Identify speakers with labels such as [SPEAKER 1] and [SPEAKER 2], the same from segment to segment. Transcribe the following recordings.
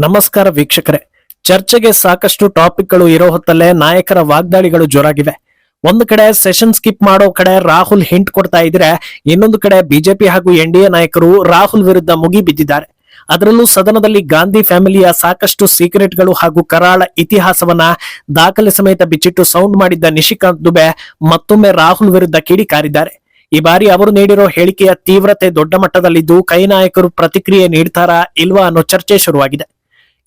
[SPEAKER 1] ನಮಸ್ಕಾರ ವೀಕ್ಷಕರೇ. ಚರ್ಚೆಗೆ ಸಾಕಷ್ಟು ಟಾಪಿಕ್ಗಳು ಇರೋ ಹೊತ್ತಲ್ಲೇ ನಾಯಕರ ವಾಗ್ದಾಳಿಗಳು ಜೋರಾಗಿವೆ. ಒಂದು ಕಡೆ ಸೆಷನ್ ಸ್ಕಿಪ್ ಮಾಡೋ ಕಡೆ ರಾಹುಲ್ ಹಿಂಟ್ ಕೊಡ್ತಾ ಇದ್ರೆ, ಇನ್ನೊಂದು ಕಡೆ ಬಿಜೆಪಿ ಹಾಗೂ ಎನ್ಡಿಎ ನಾಯಕರು ರಾಹುಲ್ ವಿರುದ್ಧ ಮುಗಿ ಬಿದ್ದಿದ್ದಾರೆ. ಅದರಲ್ಲೂ ಸದನದಲ್ಲಿ ಗಾಂಧಿ ಫ್ಯಾಮಿಲಿಯ ಸಾಕಷ್ಟು ಸೀಕ್ರೆಟ್ಗಳು ಹಾಗೂ ಕರಾಳ ಇತಿಹಾಸವನ್ನ ದಾಖಲೆ ಸಮೇತ ಬಿಚ್ಚಿಟ್ಟು ಸೌಂಡ್ ಮಾಡಿದ್ದ ನಿಶಿಕಾಂತ್ ದುಬೆ ಮತ್ತೊಮ್ಮೆ ರಾಹುಲ್ ವಿರುದ್ಧ ಕಿಡಿಕಾರಿದ್ದಾರೆ. ಈ ಬಾರಿ ಅವರು ನೀಡಿರೋ ಹೇಳಿಕೆಯ ತೀವ್ರತೆ ದೊಡ್ಡ ಮಟ್ಟದಲ್ಲಿದ್ದು, ಕೈ ನಾಯಕರು ಪ್ರತಿಕ್ರಿಯೆ ನೀಡ್ತಾರಾ ಇಲ್ವಾ ಅನ್ನೋ ಚರ್ಚೆ ಶುರುವಾಗಿದೆ.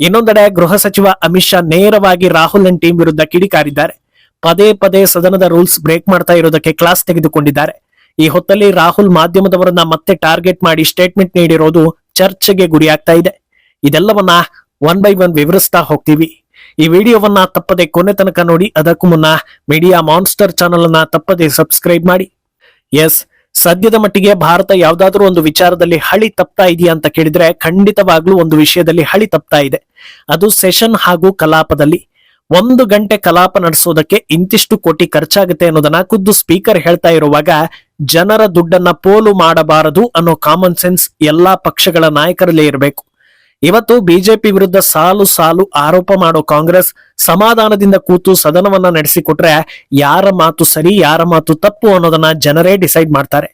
[SPEAKER 1] ಇನ್ನೊಂದೆಡೆ ಗೃಹ ಸಚಿವ ಅಮಿತ್ ಶಾ ನೇರವಾಗಿ ರಾಹುಲ್ ಅಂಡ್ ಟೀಮ್ ವಿರುದ್ಧ ಕಿಡಿಕಾರಿದ್ದಾರೆ. ಪದೇ ಪದೇ ಸದನದ ರೂಲ್ಸ್ ಬ್ರೇಕ್ ಮಾಡ್ತಾ ಇರೋದಕ್ಕೆ ಕ್ಲಾಸ್ ತೆಗೆದುಕೊಂಡಿದ್ದಾರೆ. ಈ ಹೊತ್ತಲ್ಲಿ ರಾಹುಲ್ ಮಾಧ್ಯಮದವರನ್ನ ಮತ್ತೆ ಟಾರ್ಗೆಟ್ ಮಾಡಿ ಸ್ಟೇಟ್ಮೆಂಟ್ ನೀಡಿರೋದು ಚರ್ಚೆಗೆ ಗುರಿಯಾಗ್ತಾ ಇದೆ. ಇದೆಲ್ಲವನ್ನ ಒನ್ ಬೈ ಒನ್ ವಿವರಿಸ್ತಾ ಹೋಗ್ತೀವಿ. ಈ ವಿಡಿಯೋವನ್ನ ತಪ್ಪದೆ ಕೊನೆ ತನಕ ನೋಡಿ. ಅದಕ್ಕೂ ಮುನ್ನ ಮೀಡಿಯಾ ಮಾನ್ಸ್ಟರ್ ಚಾನಲ್ ಅನ್ನ ತಪ್ಪದೆ ಸಬ್ಸ್ಕ್ರೈಬ್ ಮಾಡಿ. ಎಸ್, ಸದ್ಯದ ಮಟ್ಟಿಗೆ ಭಾರತ ಯಾವ್ದಾದ್ರೂ ಒಂದು ವಿಚಾರದಲ್ಲಿ ಹಳಿ ತಪ್ತಾ ಇದೆಯಾ ಅಂತ ಕೇಳಿದ್ರೆ ಖಂಡಿತವಾಗ್ಲೂ ಒಂದು ವಿಷಯದಲ್ಲಿ ಹಳಿ ತಪ್ತಾ ಇದೆ. ಅದು ಸೆಷನ್ ಹಾಗೂ ಕಲಾಪದಲ್ಲಿ. 1 ಗಂಟೆ ಕಲಾಪ ನಡೆಸೋದಕ್ಕೆ ಇಂತಿಷ್ಟು ಕೋಟಿ ಖರ್ಚಾಗುತ್ತೆ ಅನ್ನೋದನ್ನ ಖುದ್ದು ಸ್ಪೀಕರ್ ಹೇಳ್ತಾ ಇರುವಾಗ ಜನರ ದುಡ್ಡನ್ನ ಪೋಲು ಮಾಡಬಾರದು ಅನ್ನೋ ಕಾಮನ್ ಸೆನ್ಸ್ ಎಲ್ಲಾ ಪಕ್ಷಗಳ ನಾಯಕರಲ್ಲೇ ಇರಬೇಕು. ಇವತ್ತು ಬಿಜೆಪಿ ವಿರುದ್ಧ ಸಾಲು ಸಾಲು ಆರೋಪ ಮಾಡೋ ಕಾಂಗ್ರೆಸ್ ಸಮಾಧಾನದಿಂದ ಕೂತು ಸದನವನ್ನ ನಡೆಸಿಕೊಟ್ರೆ ಯಾರ ಮಾತು ಸರಿ ಯಾರ ಮಾತು ತಪ್ಪು ಅನ್ನೋದನ್ನ ಜನರೇ ಡಿಸೈಡ್ ಮಾಡ್ತಾರೆ.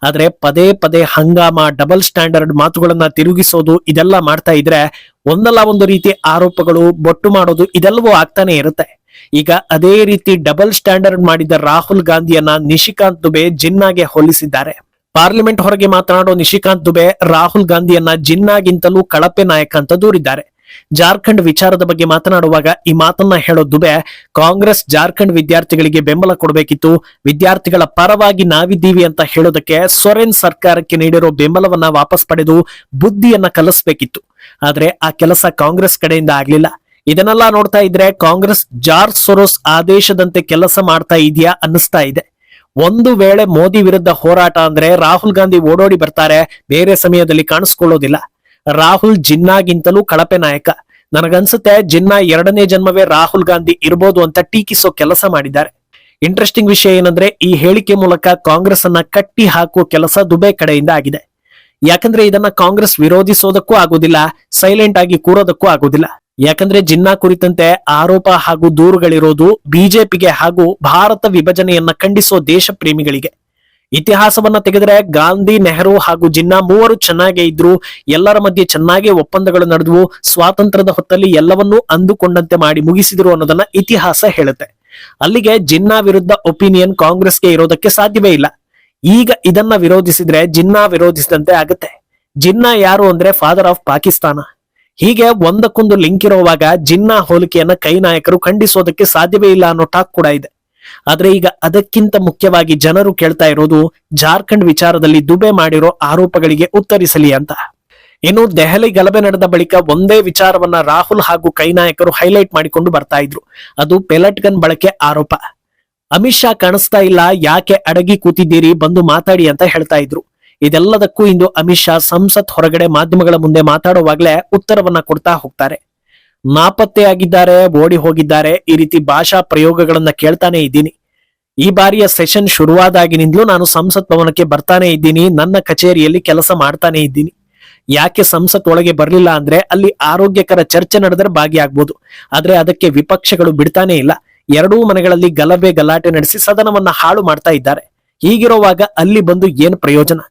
[SPEAKER 1] ಆದ್ರೆ ಪದೇ ಪದೇ ಹಂಗಾಮ, ಡಬಲ್ ಸ್ಟ್ಯಾಂಡರ್ಡ್ ಮಾತುಗಳನ್ನ ತಿರುಗಿಸೋದು ಇದೆಲ್ಲ ಮಾಡ್ತಾ ಇದ್ರೆ ಒಂದಲ್ಲ ಒಂದು ರೀತಿ ಆರೋಪಗಳು, ಬೊಟ್ಟು ಮಾಡೋದು ಇದೆಲ್ಲವೂ ಆಗ್ತಾನೆ ಇರುತ್ತೆ. ಈಗ ಅದೇ ರೀತಿ ಡಬಲ್ ಸ್ಟ್ಯಾಂಡರ್ಡ್ ಮಾಡಿದ ರಾಹುಲ್ ಗಾಂಧಿಯನ್ನ ನಿಶಿಕಾಂತ್ ದುಬೆ ಜಿನ್ನಾಗೆ ಹೋಲಿಸಿದ್ದಾರೆ. ಪಾರ್ಲಿಮೆಂಟ್ ಹೊರಗೆ ಮಾತನಾಡೋ ನಿಶಿಕಾಂತ್ ದುಬೆ ರಾಹುಲ್ ಗಾಂಧಿಯನ್ನ ಜಿನ್ನಾಗಿಂತಲೂ ಕಳಪೆ ನಾಯಕ ಅಂತ ದೂರಿದ್ದಾರೆ. ಜಾರ್ಖಂಡ್ ವಿಚಾರದ ಬಗ್ಗೆ ಮಾತನಾಡುವಾಗ ಈ ಮಾತನ್ನ ಹೇಳೋ ದುಬೆ, ಕಾಂಗ್ರೆಸ್ ಜಾರ್ಖಂಡ್ ವಿದ್ಯಾರ್ಥಿಗಳಿಗೆ ಬೆಂಬಲ ಕೊಡಬೇಕಿತ್ತು, ವಿದ್ಯಾರ್ಥಿಗಳ ಪರವಾಗಿ ನಾವಿದ್ದೀವಿ ಅಂತ ಹೇಳೋದಕ್ಕೆ ಸೊರೆನ್ ಸರ್ಕಾರಕ್ಕೆ ನೀಡಿರೋ ಬೆಂಬಲವನ್ನ ವಾಪಸ್ ಪಡೆದು ಬುದ್ಧಿಯನ್ನ ಕಲಿಸ್ಬೇಕಿತ್ತು. ಆದ್ರೆ ಆ ಕೆಲಸ ಕಾಂಗ್ರೆಸ್ ಕಡೆಯಿಂದ ಆಗ್ಲಿಲ್ಲ. ಇದನ್ನೆಲ್ಲ ನೋಡ್ತಾ ಇದ್ರೆ ಕಾಂಗ್ರೆಸ್ ಜಾರ್ಜ್ ಸೊರೋಸ್ ಆದೇಶದಂತೆ ಕೆಲಸ ಮಾಡ್ತಾ ಇದೆಯಾ ಅನ್ನಿಸ್ತಾ ಇದೆ. ಒಂದು ವೇಳೆ ಮೋದಿ ವಿರುದ್ಧ ಹೋರಾಟ ಅಂದ್ರೆ ರಾಹುಲ್ ಗಾಂಧಿ ಓಡೋಡಿ ಬರ್ತಾರೆ, ಬೇರೆ ಸಮಯದಲ್ಲಿ ಕಾಣಿಸ್ಕೊಳ್ಳೋದಿಲ್ಲ. ರಾಹುಲ್ ಜಿನ್ನಾಗಿಂತಲೂ ಕಳಪೆ ನಾಯಕ. ನನಗನ್ಸುತ್ತೆ ಜಿನ್ನಾ 2ನೇ ಜನ್ಮವೇ ರಾಹುಲ್ ಗಾಂಧಿ ಇರ್ಬೋದು ಅಂತ ಟೀಕಿಸೋ ಕೆಲಸ ಮಾಡಿದ್ದಾರೆ. ಇಂಟ್ರೆಸ್ಟಿಂಗ್ ವಿಷಯ ಏನಂದ್ರೆ, ಈ ಹೇಳಿಕೆ ಮೂಲಕ ಕಾಂಗ್ರೆಸ್ ಅನ್ನ ಕಟ್ಟಿ ಹಾಕುವ ಕೆಲಸ ದುಬೆ ಕಡೆಯಿಂದ ಆಗಿದೆ. ಯಾಕಂದ್ರೆ ಇದನ್ನ ಕಾಂಗ್ರೆಸ್ ವಿರೋಧಿಸೋದಕ್ಕೂ ಆಗೋದಿಲ್ಲ, ಸೈಲೆಂಟ್ ಆಗಿ ಕೂರೋದಕ್ಕೂ ಆಗೋದಿಲ್ಲ. ಯಾಕಂದ್ರೆ ಜಿನ್ನಾ ಕುರಿತಂತೆ ಆರೋಪ ಹಾಗೂ ದೂರುಗಳಿರೋದು ಬಿಜೆಪಿಗೆ ಹಾಗೂ ಭಾರತ ವಿಭಜನೆಯನ್ನ ಖಂಡಿಸೋ ದೇಶ ಪ್ರೇಮಿಗಳಿಗೆ. ಇತಿಹಾಸವನ್ನ ತೆಗೆದರೆ ಗಾಂಧಿ, ನೆಹರು ಹಾಗೂ ಜಿನ್ನಾ ಮೂವರು ಚೆನ್ನಾಗೇ ಇದ್ರು, ಎಲ್ಲರ ಮಧ್ಯೆ ಚೆನ್ನಾಗೇ ಒಪ್ಪಂದಗಳು ನಡೆದವು, ಸ್ವಾತಂತ್ರ್ಯದ ಹೊತ್ತಲ್ಲಿ ಎಲ್ಲವನ್ನೂ ಅಂದುಕೊಂಡಂತೆ ಮಾಡಿ ಮುಗಿಸಿದ್ರು ಅನ್ನೋದನ್ನ ಇತಿಹಾಸ ಹೇಳುತ್ತೆ. ಅಲ್ಲಿಗೆ ಜಿನ್ನಾ ವಿರುದ್ಧ ಒಪಿನಿಯನ್ ಕಾಂಗ್ರೆಸ್ಗೆ ಇರೋದಕ್ಕೆ ಸಾಧ್ಯವೇ ಇಲ್ಲ. ಈಗ ಇದನ್ನ ವಿರೋಧಿಸಿದ್ರೆ ಜಿನ್ನಾ ವಿರೋಧಿಸಿದಂತೆ ಆಗುತ್ತೆ. ಜಿನ್ನಾ ಯಾರು ಅಂದ್ರೆ ಫಾದರ್ ಆಫ್ ಪಾಕಿಸ್ತಾನ. ಹೀಗೆ ಒಂದಕ್ಕೊಂದು ಲಿಂಕ್ ಇರುವಾಗ ಜಿನ್ನಾ ಹೋಲಿಕೆಯನ್ನ ಕೈ ನಾಯಕರು ಖಂಡಿಸೋದಕ್ಕೆ ಸಾಧ್ಯವೇ ಇಲ್ಲ ಅನ್ನೋ ಟಾಕ್ ಕೂಡ ಇದೆ. ಆದ್ರೆ ಈಗ ಅದಕ್ಕಿಂತ ಮುಖ್ಯವಾಗಿ ಜನರು ಕೇಳ್ತಾ ಇರೋದು ಜಾರ್ಖಂಡ್ ವಿಚಾರದಲ್ಲಿ ದುಬೆ ಮಾಡಿರೋ ಆರೋಪಗಳಿಗೆ ಉತ್ತರಿಸಲಿ ಅಂತ. ಇನ್ನು ದೆಹಲಿ ಗಲಭೆ ನಡೆದ ಬಳಿಕ ಒಂದೇ ವಿಚಾರವನ್ನ ರಾಹುಲ್ ಹಾಗೂ ಕೈ ನಾಯಕರು ಹೈಲೈಟ್ ಮಾಡಿಕೊಂಡು ಬರ್ತಾ ಇದ್ರು. ಅದು ಪೆಲೆಟ್ ಗನ್ ಬಳಕೆ ಆರೋಪ. ಅಮಿತ್ ಶಾ ಕಾಣಿಸ್ತಾ ಇಲ್ಲ, ಯಾಕೆ ಅಡಗಿ ಕೂತಿದ್ದೀರಿ, ಬಂದು ಮಾತಾಡಿ ಅಂತ ಹೇಳ್ತಾ ಇದ್ರು. ಇದೆಲ್ಲದಕ್ಕೂ ಇಂದು ಅಮಿತ್ ಶಾ ಸಂಸತ್ ಹೊರಗಡೆ ಮಾಧ್ಯಮಗಳ ಮುಂದೆ ಮಾತಾಡುವಾಗ್ಲೇ ಉತ್ತರವನ್ನ ಕೊಡ್ತಾ ಹೋಗ್ತಾರೆ. ನಾಪತ್ತೆಯಾಗಿದ್ದಾರೆ, ಓಡಿ ಹೋಗಿದ್ದಾರೆ, ಈ ರೀತಿ ಭಾಷಾ ಪ್ರಯೋಗಗಳನ್ನ ಕೇಳ್ತಾನೆ ಇದ್ದೀನಿ. ಈ ಬಾರಿಯ ಸೆಷನ್ ಶುರುವಾದಾಗಿನಿಂದಲೂ ನಾನು ಸಂಸತ್ ಭವನಕ್ಕೆ ಬರ್ತಾನೆ ಇದ್ದೀನಿ, ನನ್ನ ಕಚೇರಿಯಲ್ಲಿ ಕೆಲಸ ಮಾಡ್ತಾನೆ ಇದ್ದೀನಿ. ಯಾಕೆ ಸಂಸತ್ ಒಳಗೆ ಬರ್ಲಿಲ್ಲ ಅಂದ್ರೆ ಅಲ್ಲಿ ಆರೋಗ್ಯಕರ ಚರ್ಚೆ ನಡೆದರೆ ಭಾಗಿಯಾಗ್ಬೋದು. ಆದ್ರೆ ಅದಕ್ಕೆ ವಿಪಕ್ಷಗಳು ಬಿಡ್ತಾನೆ ಇಲ್ಲ. ಎರಡೂ ಮನೆಗಳಲ್ಲಿ ಗಲಭೆ ಗಲಾಟೆ ನಡೆಸಿ ಸದನವನ್ನ ಹಾಳು ಮಾಡ್ತಾ ಇದ್ದಾರೆ. ಹೀಗಿರುವಾಗ ಅಲ್ಲಿ ಬಂದು ಏನ್ ಪ್ರಯೋಜನ?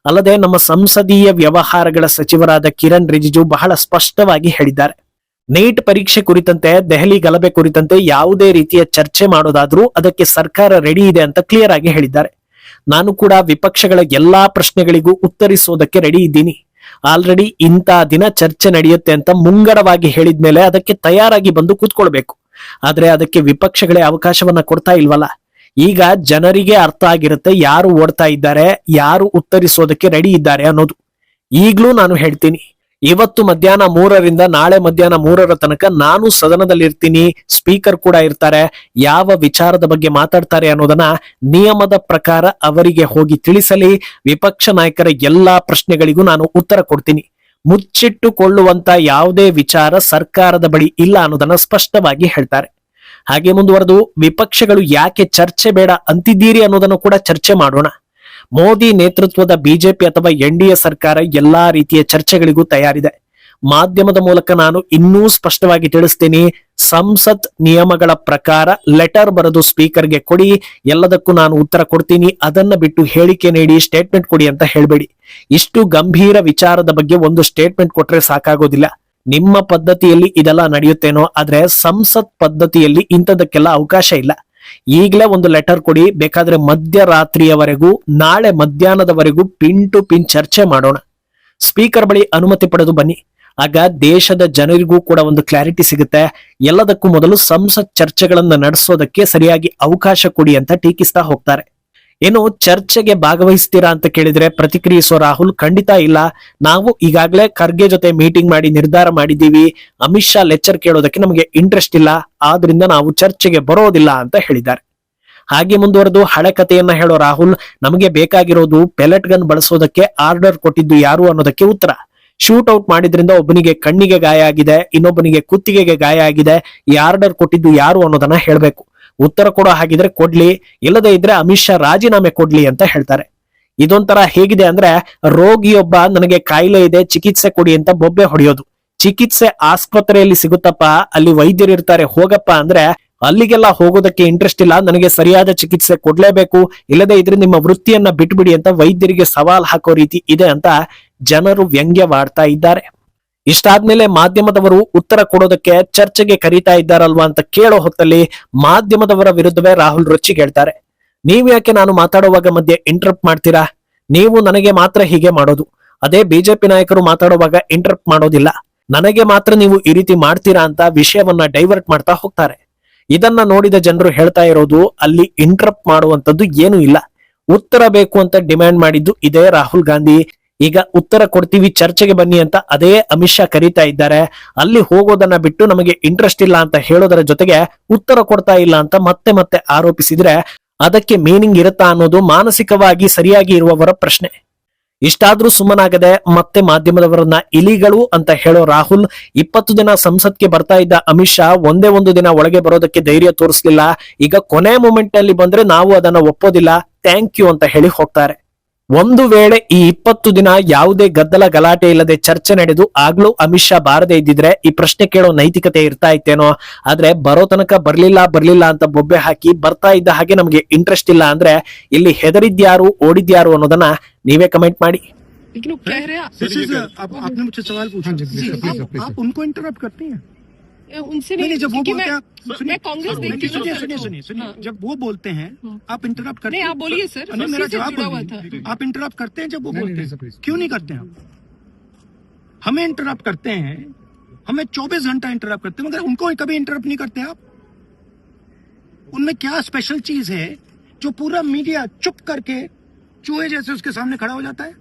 [SPEAKER 1] ಅಲ್ಲದೆ ನಮ್ಮ ಸಂಸದೀಯ ವ್ಯವಹಾರಗಳ ಸಚಿವರಾದ ಕಿರಣ್ ರಿಜಿಜು ಬಹಳ ಸ್ಪಷ್ಟವಾಗಿ ಹೇಳಿದ್ದಾರೆ, ನೀಟ್ ಪರೀಕ್ಷೆ ಕುರಿತಂತೆ, ದೆಹಲಿ ಗಲಭೆ ಕುರಿತಂತೆ ಯಾವುದೇ ರೀತಿಯ ಚರ್ಚೆ ಮಾಡೋದಾದ್ರೂ ಅದಕ್ಕೆ ಸರ್ಕಾರ ರೆಡಿ ಇದೆ ಅಂತ ಕ್ಲಿಯರ್ ಆಗಿ ಹೇಳಿದ್ದಾರೆ. ನಾನು ಕೂಡ ವಿಪಕ್ಷಗಳ ಎಲ್ಲಾ ಪ್ರಶ್ನೆಗಳಿಗೂ ಉತ್ತರಿಸೋದಕ್ಕೆ ರೆಡಿ ಇದ್ದೀನಿ. ಆಲ್ರೆಡಿ ಇಂಥ ದಿನ ಚರ್ಚೆ ನಡೆಯುತ್ತೆ ಅಂತ ಮುಂಗಡವಾಗಿ ಹೇಳಿದ್ಮೇಲೆ ಅದಕ್ಕೆ ತಯಾರಾಗಿ ಬಂದು ಕೂತ್ಕೊಳ್ಬೇಕು. ಆದ್ರೆ ಅದಕ್ಕೆ ವಿಪಕ್ಷಗಳೇ ಅವಕಾಶವನ್ನ ಕೊಡ್ತಾ ಇಲ್ವಲ್ಲ. ಈಗ ಜನರಿಗೆ ಅರ್ಥ ಆಗಿರುತ್ತೆ ಯಾರು ಓಡ್ತಾ ಇದ್ದಾರೆ, ಯಾರು ಉತ್ತರಿಸೋದಕ್ಕೆ ರೆಡಿ ಇದ್ದಾರೆ ಅನ್ನೋದು. ಈಗ್ಲೂ ನಾನು ಹೇಳ್ತೀನಿ, ಇವತ್ತು ಮಧ್ಯಾಹ್ನ 3ರಿಂದ ನಾಳೆ ಮಧ್ಯಾಹ್ನ 3ರ ತನಕ ನಾನು ಸದನದಲ್ಲಿ ಇರ್ತೀನಿ, ಸ್ಪೀಕರ್ ಕೂಡ ಇರ್ತಾರೆ. ಯಾವ ವಿಚಾರದ ಬಗ್ಗೆ ಮಾತಾಡ್ತಾರೆ ಅನ್ನೋದನ್ನ ನಿಯಮದ ಪ್ರಕಾರ ಅವರಿಗೆ ಹೋಗಿ ತಿಳಿಸಲಿ. ವಿಪಕ್ಷ ನಾಯಕರ ಎಲ್ಲಾ ಪ್ರಶ್ನೆಗಳಿಗೂ ನಾನು ಉತ್ತರ ಕೊಡ್ತೀನಿ. ಮುಚ್ಚಿಟ್ಟುಕೊಳ್ಳುವಂತ ಯಾವುದೇ ವಿಚಾರ ಸರ್ಕಾರದ ಬಳಿ ಇಲ್ಲ ಅನ್ನೋದನ್ನ ಸ್ಪಷ್ಟವಾಗಿ ಹೇಳ್ತಾರೆ. ಹಾಗೆ ಮುಂದುವರೆದು, ವಿಪಕ್ಷಗಳು ಯಾಕೆ ಚರ್ಚೆ ಬೇಡ ಅಂತಿದ್ದೀರಿ ಅನ್ನೋದನ್ನು ಕೂಡ ಚರ್ಚೆ ಮಾಡೋಣ. ಮೋದಿ ನೇತೃತ್ವದ ಬಿಜೆಪಿ ಅಥವಾ ಎನ್ಡಿಎ ಸರ್ಕಾರ ಎಲ್ಲಾ ರೀತಿಯ ಚರ್ಚೆಗಳಿಗೂ ತಯಾರಿದೆ. ಮಾಧ್ಯಮದ ಮೂಲಕ ನಾನು ಇನ್ನೂ ಸ್ಪಷ್ಟವಾಗಿ ತಿಳಿಸ್ತೀನಿ. ಸಂಸತ್ ನಿಯಮಗಳ ಪ್ರಕಾರ ಲೆಟರ್ ಬರೆದು ಸ್ಪೀಕರ್ಗೆ ಕೊಡಿ, ಎಲ್ಲದಕ್ಕೂ ನಾನು ಉತ್ತರ ಕೊಡ್ತೀನಿ. ಅದನ್ನ ಬಿಟ್ಟು ಹೇಳಿಕೆ ನೀಡಿ ಸ್ಟೇಟ್ಮೆಂಟ್ ಕೊಡಿ ಅಂತ ಹೇಳ್ಬೇಡಿ. ಇಷ್ಟು ಗಂಭೀರ ವಿಚಾರದ ಬಗ್ಗೆ ಒಂದು ಸ್ಟೇಟ್ಮೆಂಟ್ ಕೊಟ್ರೆ ಸಾಕಾಗೋದಿಲ್ಲ. ನಿಮ್ಮ ಪದ್ಧತಿಯಲ್ಲಿ ಇದೆಲ್ಲ ನಡೆಯುತ್ತೇನೋ, ಆದ್ರೆ ಸಂಸತ್ ಪದ್ಧತಿಯಲ್ಲಿ ಇಂಥದಕ್ಕೆಲ್ಲ ಅವಕಾಶ ಇಲ್ಲ. ಈಗಲೇ ಒಂದು ಲೆಟರ್ ಕೊಡಿ, ಬೇಕಾದ್ರೆ ಮಧ್ಯರಾತ್ರಿಯವರೆಗೂ, ನಾಳೆ ಮಧ್ಯಾಹ್ನದವರೆಗೂ ಪಿನ್ ಟು ಪಿನ್ ಚರ್ಚೆ ಮಾಡೋಣ. ಸ್ಪೀಕರ್ ಬಳಿ ಅನುಮತಿ ಪಡೆದು ಬನ್ನಿ. ಆಗ ದೇಶದ ಜನರಿಗೂ ಕೂಡ ಒಂದು ಕ್ಲಾರಿಟಿ ಸಿಗುತ್ತೆ. ಎಲ್ಲದಕ್ಕೂ ಮೊದಲು ಸಂಸತ್ ಚರ್ಚೆಗಳನ್ನ ನಡೆಸೋದಕ್ಕೆ ಸರಿಯಾಗಿ ಅವಕಾಶ ಕೊಡಿ ಅಂತ ಟೀಕಿಸ್ತಾ ಹೋಗ್ತಾರೆ. ಏನು ಚರ್ಚೆಗೆ ಭಾಗವಹಿಸ್ತೀರಾ ಅಂತ ಕೇಳಿದ್ರೆ ಪ್ರತಿಕ್ರಿಯಿಸೋ ರಾಹುಲ್, ಖಂಡಿತ ಇಲ್ಲ, ನಾವು ಈಗಾಗಲೇ ಖರ್ಗೆ ಜೊತೆ ಮೀಟಿಂಗ್ ಮಾಡಿ ನಿರ್ಧಾರ ಮಾಡಿದ್ದೀವಿ, ಅಮಿತ್ ಶಾ ಲೆಕ್ಚರ್ ಕೇಳೋದಕ್ಕೆ ನಮಗೆ ಇಂಟ್ರೆಸ್ಟ್ ಇಲ್ಲ, ಆದ್ರಿಂದ ನಾವು ಚರ್ಚೆಗೆ ಬರೋದಿಲ್ಲ ಅಂತ ಹೇಳಿದ್ದಾರೆ. ಹಾಗೆ ಮುಂದುವರೆದು ಹಳೆ ಕಥೆಯನ್ನ ಹೇಳೋ ರಾಹುಲ್, ನಮಗೆ ಬೇಕಾಗಿರೋದು ಪೆಲೆಟ್ ಗನ್ ಬಳಸೋದಕ್ಕೆ ಆರ್ಡರ್ ಕೊಟ್ಟಿದ್ದು ಯಾರು ಅನ್ನೋದಕ್ಕೆ ಉತ್ತರ. ಶೂಟ್ ಔಟ್ ಮಾಡಿದ್ರಿಂದ ಒಬ್ಬನಿಗೆ ಕಣ್ಣಿಗೆ ಗಾಯ ಆಗಿದೆ, ಇನ್ನೊಬ್ಬನಿಗೆ ಕುತ್ತಿಗೆಗೆ ಗಾಯ ಆಗಿದೆ, ಈ ಆರ್ಡರ್ ಕೊಟ್ಟಿದ್ದು ಯಾರು ಅನ್ನೋದನ್ನ ಹೇಳ್ಬೇಕು. ಉತ್ತರ ಕೊಡೋ ಹಾಗಿದ್ರೆ ಕೊಡ್ಲಿ, ಇಲ್ಲದೆ ಇದ್ರೆ ಅಮಿತ್ ಶಾ ರಾಜೀನಾಮೆ ಕೊಡ್ಲಿ ಅಂತ ಹೇಳ್ತಾರೆ. ಇದೊಂಥರ ಹೇಗಿದೆ ಅಂದ್ರೆ, ರೋಗಿಯೊಬ್ಬ ನನಗೆ ಕಾಯಿಲೆ ಇದೆ ಚಿಕಿತ್ಸೆ ಕೊಡಿ ಅಂತ ಬೊಬ್ಬೆ ಹೊಡೆಯೋದು. ಚಿಕಿತ್ಸೆ ಆಸ್ಪತ್ರೆಯಲ್ಲಿ ಸಿಗುತ್ತಪ್ಪ, ಅಲ್ಲಿ ವೈದ್ಯರು ಇರ್ತಾರೆ, ಹೋಗಪ್ಪ ಅಂದ್ರೆ ಅಲ್ಲಿಗೆಲ್ಲ ಹೋಗೋದಕ್ಕೆ ಇಂಟ್ರೆಸ್ಟ್ ಇಲ್ಲ, ನನಗೆ ಸರಿಯಾದ ಚಿಕಿತ್ಸೆ ಕೊಡ್ಲೇಬೇಕು, ಇಲ್ಲದೆ ಇದ್ರೆ ನಿಮ್ಮ ವೃತ್ತಿಯನ್ನ ಬಿಟ್ಬಿಡಿ ಅಂತ ವೈದ್ಯರಿಗೆ ಸವಾಲ್ ಹಾಕೋ ರೀತಿ ಇದೆ ಅಂತ ಜನರು ವ್ಯಂಗ್ಯವಾಡ್ತಾ ಇದ್ದಾರೆ. ಇಷ್ಟಾದ್ಮೇಲೆ ಮಾಧ್ಯಮದವರು ಉತ್ತರ ಕೊಡೋದಕ್ಕೆ ಚರ್ಚೆಗೆ ಕರೀತಾ ಇದ್ದಾರಲ್ವಾ ಅಂತ ಕೇಳೋ ಹೊತ್ತಲ್ಲಿ ಮಾಧ್ಯಮದವರ ವಿರುದ್ಧವೇ ರಾಹುಲ್ ರೊಚ್ಚಿಗೇಳ್ತಾರೆ. ನೀವ್ ಯಾಕೆ ನಾನು ಮಾತಾಡುವಾಗ ಮಧ್ಯೆ ಇಂಟರಪ್ಟ್ ಮಾಡ್ತೀರಾ? ನೀವು ನನಗೆ ಮಾತ್ರ ಹೀಗೆ ಮಾಡೋದು, ಅದೇ ಬಿಜೆಪಿ ನಾಯಕರು ಮಾತಾಡುವಾಗ ಇಂಟರಪ್ಟ್ ಮಾಡೋದಿಲ್ಲ, ನನಗೆ ಮಾತ್ರ ನೀವು ಈ ರೀತಿ ಮಾಡ್ತೀರಾ ಅಂತ ವಿಷಯವನ್ನ ಡೈವರ್ಟ್ ಮಾಡ್ತಾ ಹೋಗ್ತಾರೆ. ಇದನ್ನ ನೋಡಿದ ಜನರು ಹೇಳ್ತಾ ಇರೋದು, ಅಲ್ಲಿ ಇಂಟರಪ್ಟ್ ಮಾಡುವಂತದ್ದು ಏನೂ ಇಲ್ಲ, ಉತ್ತರ ಬೇಕು ಅಂತ ಡಿಮ್ಯಾಂಡ್ ಮಾಡಿದ್ದು ಇದೇ ರಾಹುಲ್ ಗಾಂಧಿ. ಈಗ ಉತ್ತರ ಕೊಡ್ತೀವಿ, ಚರ್ಚೆಗೆ ಬನ್ನಿ ಅಂತ ಅದೇ ಅಮಿತ್ ಶಾ ಕರೀತಾ ಇದ್ದಾರೆ. ಅಲ್ಲಿ ಹೋಗೋದನ್ನ ಬಿಟ್ಟು ನಮಗೆ ಇಂಟ್ರೆಸ್ಟ್ ಇಲ್ಲ ಅಂತ ಹೇಳೋದರ ಜೊತೆಗೆ ಉತ್ತರ ಕೊಡ್ತಾ ಇಲ್ಲ ಅಂತ ಮತ್ತೆ ಮತ್ತೆ ಆರೋಪಿಸಿದ್ರೆ ಅದಕ್ಕೆ ಮೀನಿಂಗ್ ಇರುತ್ತಾ ಅನ್ನೋದು ಮಾನಸಿಕವಾಗಿ ಸರಿಯಾಗಿ ಇರುವವರ ಪ್ರಶ್ನೆ. ಇಷ್ಟಾದ್ರೂ ಸುಮ್ಮನಾಗದೆ ಮತ್ತೆ ಮಾಧ್ಯಮದವರನ್ನ ಇಲಿಗಳು ಅಂತ ಹೇಳೋ ರಾಹುಲ್, 20 ದಿನ ಸಂಸತ್ಗೆ ಬರ್ತಾ ಇದ್ದ ಅಮಿತ್ ಶಾ ಒಂದೇ ಒಂದು ದಿನ ಒಳಗೆ ಬರೋದಕ್ಕೆ ಧೈರ್ಯ ತೋರಿಸಲಿಲ್ಲ, ಈಗ ಕೊನೆ ಮೂಮೆಂಟ್ ನಲ್ಲಿ ಬಂದ್ರೆ ನಾವು ಅದನ್ನ ಒಪ್ಪೋದಿಲ್ಲ, ಥ್ಯಾಂಕ್ ಯು ಅಂತ ಹೇಳಿ ಹೋಗ್ತಾರೆ. ಒಂದು ವೇಳೆ ಈ 20 ದಿನ ಯಾವುದೇ ಗದ್ದಲ ಗಲಾಟೆ ಇಲ್ಲದೆ ಚರ್ಚೆ ನಡೆದು ಆಗ್ಲೂ ಅಮಿತ್ ಶಾ ಬಾರದೇ ಇದ್ದಿದ್ರೆ ಈ ಪ್ರಶ್ನೆ ಕೇಳೋ ನೈತಿಕತೆ ಇರ್ತಾ ಇತ್ತೇನೋ. ಆದ್ರೆ ಬರೋ ತನಕ ಬರ್ಲಿಲ್ಲ ಅಂತ ಬೊಬ್ಬೆ ಹಾಕಿ ಬರ್ತಾ ಇದ್ದ ಹಾಗೆ ನಮಗೆ ಇಂಟ್ರೆಸ್ಟ್ ಇಲ್ಲ ಅಂದ್ರೆ ಇಲ್ಲಿ ಹೆದರಿದ್ಯಾರು ಓಡಿದ್ಯಾರು ಅನ್ನೋದನ್ನ ನೀವೇ ಕಮೆಂಟ್ ಮಾಡಿ.
[SPEAKER 2] लेकिन वो कह रहे हैं
[SPEAKER 3] आपने मुझसे सवाल पूछा, आप उनको इंटरप्ट करती हैं?
[SPEAKER 2] उनसे नहीं,
[SPEAKER 3] जब वो
[SPEAKER 2] क्योंकि
[SPEAKER 3] बोलते हैं
[SPEAKER 2] मैं कांग्रेस देखती हूँ।
[SPEAKER 3] सुनिए, जब वो बोलते हैं आप इंटरप्ट करते
[SPEAKER 2] नहीं,
[SPEAKER 3] हैं?
[SPEAKER 2] आप बोलिए सर,
[SPEAKER 3] नहीं, मेरा
[SPEAKER 2] उसी से
[SPEAKER 3] जवाब
[SPEAKER 2] जुड़ा हुआ
[SPEAKER 3] बोलिए।
[SPEAKER 2] था।
[SPEAKER 3] आप इंटरप्ट करते हैं जब वो बोलते हैं? क्यों नहीं करते हैं आप? हमें इंटरप्ट करते हैं, हमें 24 घंटा इंटरप्ट करते हैं, मगर उनको कभी इंटरप्ट नहीं करते आप? उनमें क्या स्पेशल चीज है जो पूरा मीडिया चुप करके चूहे जैसे उसके सामने खड़ा हो जाता है?